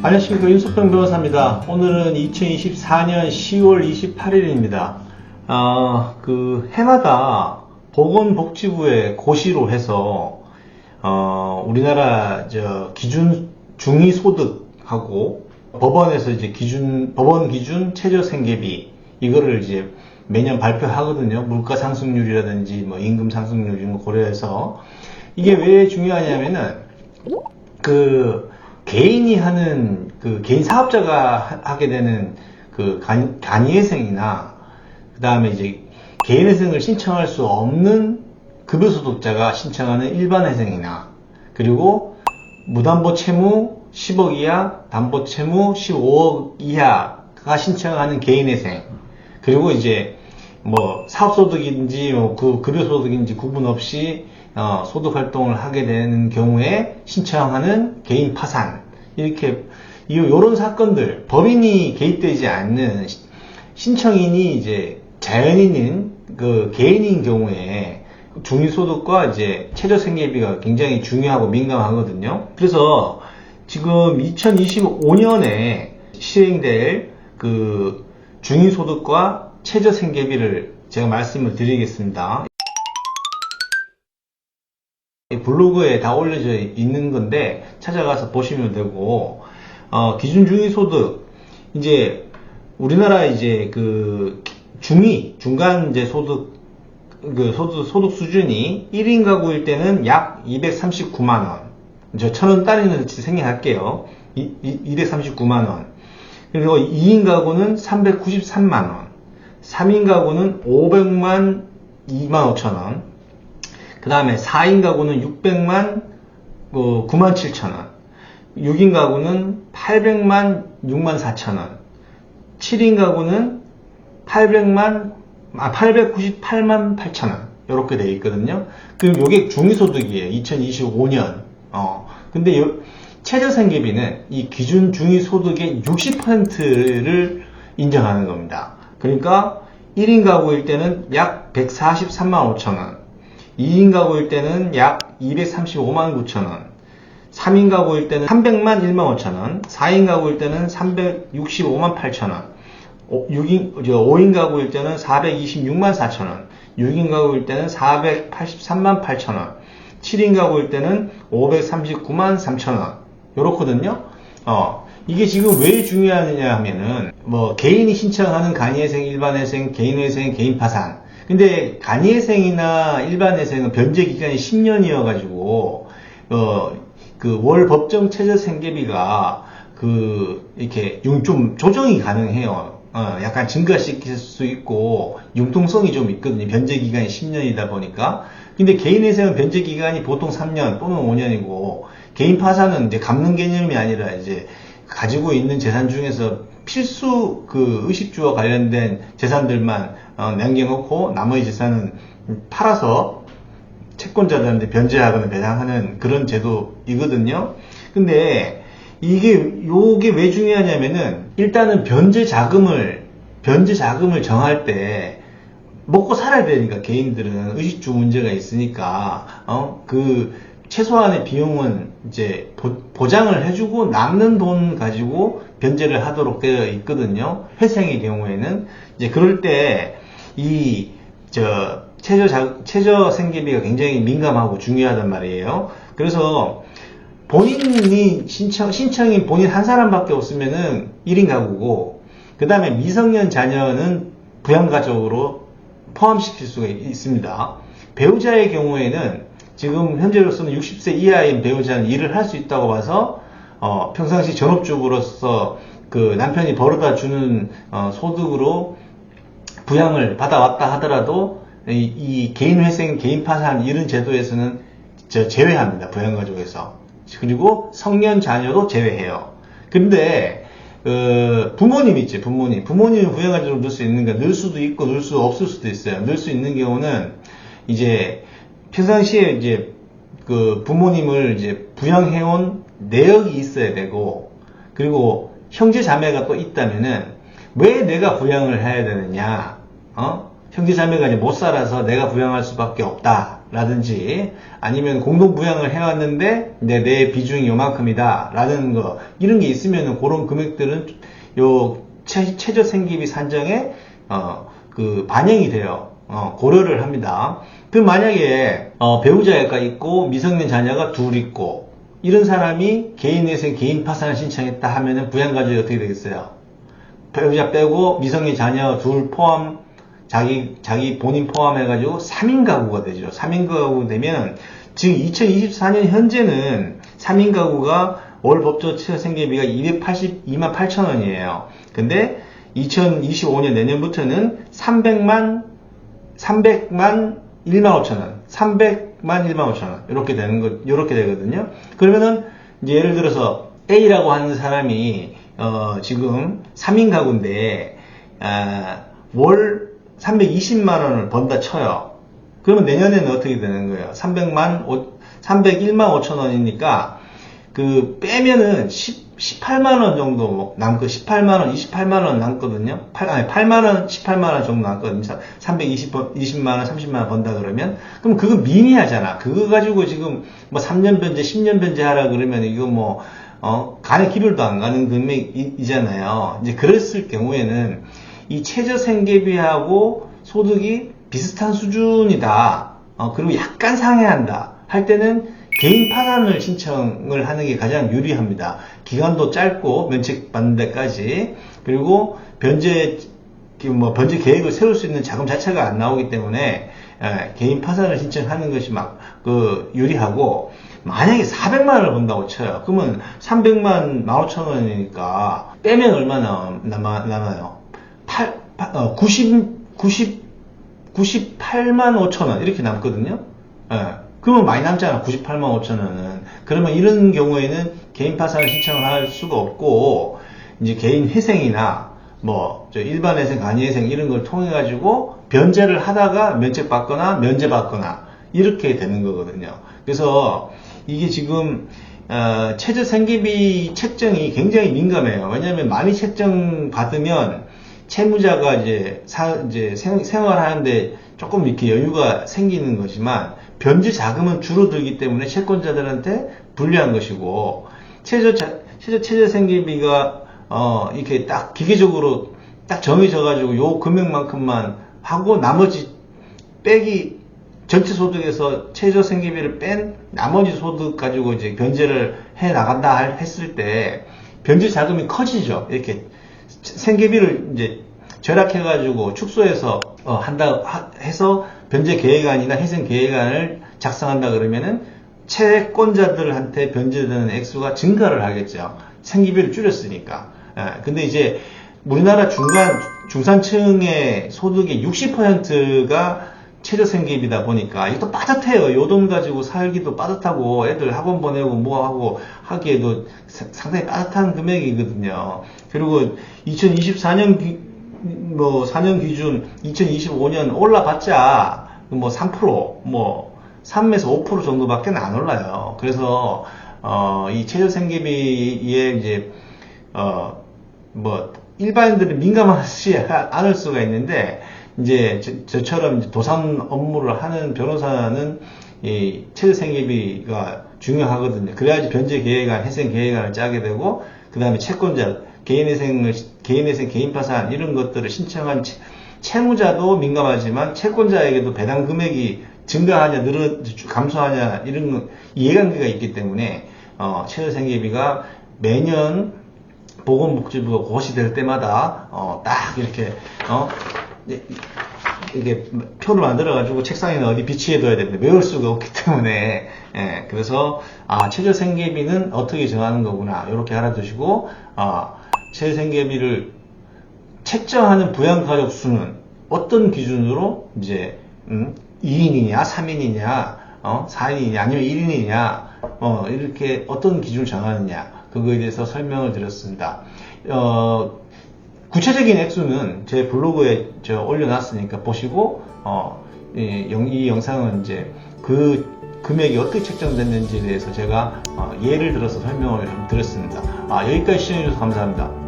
안녕하십니까, 윤석병 변호사입니다. 오늘은 2024년 10월 28일입니다. 해마다 보건복지부에 고시로 해서 우리나라 기준 중위소득하고 법원에서 이제 법원 기준 최저생계비 이거를 이제 매년 발표하거든요. 물가 상승률이라든지 뭐 임금 상승률 이런 거 고려해서. 이게 왜 중요하냐면은 개인이 하는 개인 사업자가 하게 되는 간이회생이나 그 다음에 이제 개인회생을 신청할 수 없는 급여소득자가 신청하는 일반회생이나, 그리고 무담보 채무 10억 이하, 담보 채무 15억 이하가 신청하는 개인회생, 그리고 이제 뭐 사업소득인지 급여소득인지 구분 없이 소득활동을 하게 되는 경우에 신청하는 개인 파산, 요런 사건들, 법인이 개입되지 않는 신청인이 이제 자연인인 개인인 경우에 중위소득과 이제 최저생계비가 굉장히 중요하고 민감하거든요. 그래서 지금 2025년에 시행될 중위소득과 최저생계비를 제가 말씀을 드리겠습니다. 블로그에 다 올려져 있는 건데 찾아가서 보시면 되고, 기준 중위소득, 이제 우리나라 이제 중간 이제 소득 수준이 1인 가구일 때는 약 239만원, 1000원 단위는 생략할게요. 239만원. 그리고 2인 가구는 393만원, 3인 가구는 500만 25,000원, 그 다음에 4인 가구는 600만 97,000원, 6인 가구는 800만 64,000원, 7인 가구는 898만 8,000원 이렇게 되어 있거든요. 그럼 요게 중위소득이에요. 2025년. 근데 최저생계비는 이 기준 중위소득의 60%를 인정하는 겁니다. 그러니까 1인 가구일 때는 약 143만 5천원, 2인 가구일 때는 약 235만 9천원, 3인 가구일 때는 300만 1만 5천원, 4인 가구일 때는 365만 8천원, 5인 가구일 때는 426만 4천원, 6인 가구일 때는 483만 8천원, 7인 가구일 때는 539만 3천원 요렇거든요. 이게 지금 왜 중요하느냐 하면은 개인이 신청하는 간이회생, 일반회생, 개인회생, 개인파산. 근데 간이회생이나 일반회생은 변제 기간이 10년이어가지고 월 법정 최저생계비가 이렇게 좀 조정이 가능해요. 약간 증가시킬 수 있고 융통성이 좀 있거든요. 변제 기간이 10년이다 보니까. 근데 개인회생은 변제 기간이 보통 3년 또는 5년이고, 개인 파산은 이제 갚는 개념이 아니라 이제 가지고 있는 재산 중에서 필수 의식주와 관련된 재산들만 남겨놓고 나머지 재산은 팔아서 채권자들한테 변제하거나 배상하는 그런 제도이거든요. 근데 요게 왜 중요하냐면은, 일단은 변제 자금을 정할 때 먹고 살아야 되니까, 개인들은 의식주 문제가 있으니까, 최소한의 비용은 이제 보장을 해주고 남는 돈 가지고 변제를 하도록 되어 있거든요. 회생의 경우에는. 이제 그럴 때 최저생계비가 굉장히 민감하고 중요하단 말이에요. 그래서 본인이 신청인 본인 한 사람밖에 없으면은 1인 가구고, 그 다음에 미성년 자녀는 부양가족으로 포함시킬 수가 있습니다. 배우자의 경우에는 지금 현재로서는 60세 이하인 배우자는 일을 할 수 있다고 봐서 평상시 전업주부로서 남편이 벌어다 주는 소득으로 부양을 받아왔다 하더라도 이 개인회생, 개인파산 이런 제도에서는 제외합니다. 부양가족에서. 그리고 성년 자녀도 제외해요. 근데 부모님 있지, 부모님은 부양가족으로 넣을 수 있는가? 넣을 수도 있고 넣을 수 없을 수도 있어요. 넣을 수 있는 경우는 이제 평상시에 이제 부모님을 이제 부양해온 내역이 있어야 되고, 그리고 형제 자매가 또 있다면은 왜 내가 부양을 해야 되느냐? 형제자매가 이제 못 살아서 내가 부양할 수밖에 없다 라든지, 아니면 공동 부양을 해왔는데 내 비중이 요만큼이다 라는 거, 이런 게 있으면 그런 금액들은 요 최저 생계비 산정에 그 반영이 돼요. 고려를 합니다. 그 만약에 배우자가 있고 미성년 자녀가 둘 있고 이런 사람이 개인회생 개인 파산을 신청했다 하면은 부양가족이 어떻게 되겠어요? 배우자 빼고 미성년 자녀 둘 포함, 자기 본인 포함해가지고 3인 가구가 되죠. 3인 가구 되면 지금 2024년 현재는 3인 가구가 월 법정 최저 생계비가 282만 8천 원이에요. 근데 2025년 내년부터는 300만 1만 5천 원, 300만 1만 5천 원 이렇게 되거든요. 그러면은 이제 예를 들어서 A라고 하는 사람이 지금 3인 가구인데 월 320만 원을 번다 쳐요. 그러면 내년에는 어떻게 되는 거예요? 301만 5천 원이니까 그 빼면은 18만 원 정도 남고 18만 원, 28만 원 남거든요. 8만 원, 18만 원 정도 남거든요. 320만 원, 30만 원 번다 그러면, 그럼 그거 미미하잖아. 그거 가지고 지금 뭐 3년 변제, 10년 변제 하라 그러면 이거 뭐 간에 기별도 안 가는 금액이잖아요. 이제 그랬을 경우에는 이 최저 생계비하고 소득이 비슷한 수준이다. 그리고 약간 상회한다 할 때는 개인 파산을 신청을 하는 게 가장 유리합니다. 기간도 짧고 면책 받는 데까지, 그리고 변제 계획을 세울 수 있는 자금 자체가 안 나오기 때문에 개인 파산을 신청하는 것이 유리하고, 만약에 400만 원을 번다고 쳐요. 그러면 300만 15,000원이니까 빼면 얼마나 남아요? 98만 5천 원 이렇게 남거든요. 그러면 많이 남잖아. 98만 5천 원은. 그러면 이런 경우에는 개인 파산을 신청할 수가 없고, 이제 개인 회생이나 일반 회생, 간이 회생 이런 걸 통해 가지고 변제를 하다가 면책받거나 면제받거나 이렇게 되는 거거든요. 그래서 이게 지금 최저 생계비 책정이 굉장히 민감해요. 왜냐하면 많이 책정 받으면 채무자가 이제 생활하는데 조금 이렇게 여유가 생기는 거지만, 변제 자금은 줄어들기 때문에 채권자들한테 불리한 것이고, 최저 생계비가 이렇게 딱 기계적으로 딱 정해져 가지고 요 금액만큼만 하고 나머지 빼기, 전체 소득에서 최저 생계비를 뺀 나머지 소득 가지고 이제 변제를 해 나간다 했을 때 변제 자금이 커지죠. 이렇게 생계비를 이제 절약해 가지고 축소해서 한다 해서 변제 계획안이나 회생 계획안을 작성한다 그러면은 채권자들한테 변제되는 액수가 증가를 하겠죠. 생계비를 줄였으니까. 근데 이제 우리나라 중산층의 소득의 60%가 최저 생계비다 보니까 이게 또 빠듯해요. 요 돈 가지고 살기도 빠듯하고 애들 학원 보내고 뭐하고 하기에도 상당히 빠듯한 금액이거든요. 그리고 2024년 4년 기준 2025년 올라봤자 3%, 3에서 5% 정도밖에 안 올라요. 그래서 이 최저 생계비에 이제 일반인들은 민감하지 않을 수가 있는데, 이제 저처럼 이제 도산 업무를 하는 변호사는 이 최저 생계비가 중요하거든요. 그래야지 변제 계획안, 회생 계획안을 짜게 되고, 그 다음에 채권자, 개인회생, 개인 파산 이런 것들을 신청한 채무자도 민감하지만 채권자에게도 배당 금액이 증가하냐, 감소하냐 이런 이해관계가 있기 때문에 최저 생계비가 매년 보건복지부가 고시될 때마다 딱 이렇게 이게 표를 만들어 가지고 책상에는 어디 비치해 둬야 되는데 외울 수가 없기 때문에, 그래서 최저 생계비는 어떻게 정하는 거구나 이렇게 알아두시고, 최저 생계비를 책정하는 부양가족 수는 어떤 기준으로 이제 2인이냐 3인이냐 4인이냐 아니면 1인이냐 이렇게 어떤 기준을 정하느냐, 그거에 대해서 설명을 드렸습니다. 구체적인 액수는 제 블로그에 올려놨으니까 보시고, 이 영상은 이제 그 금액이 어떻게 책정됐는지에 대해서 제가 예를 들어서 설명을 드렸습니다. 여기까지 시청해주셔서 감사합니다.